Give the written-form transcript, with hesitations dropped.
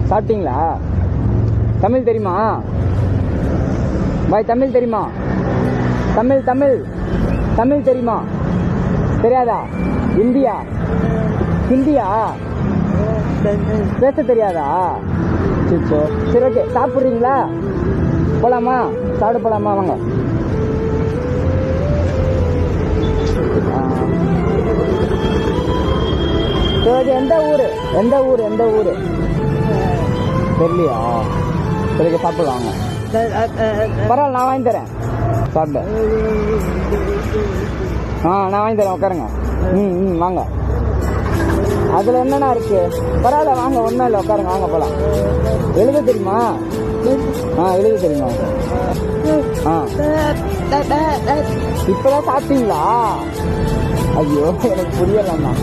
சாப்பிட்டீங்களா? தமிழ் தெரியுமா பாய்? தமிழ் தெரியுமா? தமிழ் தமிழ் தமிழ் தெரியுமா? தெரியாதா? இந்தியா ஹிந்தியா பேச தெரியாதா? சிச்சோ. சரி ஓகே, சாப்பிட்றீங்களா? போலாமா? சாப்பிட போலாமா? வாங்க. சரி, எந்த ஊர் எந்த ஊர் எந்த ஊர் தெரியலையா? சரி சாப்பிடலாங்க. பரவாயில்ல, நான் வாங்கி தரேன். சாப்பிட நான் வாங்கி தரேன், உட்காருங்க. வாங்க. அதில் என்னென்ன இருக்கு? பரவாயில்ல வாங்க, ஒன்றும் இல்லை, உட்காருங்க. வாங்க போகலாம். எழுத தெரியுமா? எழுத தெரியுமா? இப்போதான் சாப்பிட்டீங்களா? ஐயோ, எனக்கு புரியலண்ணா.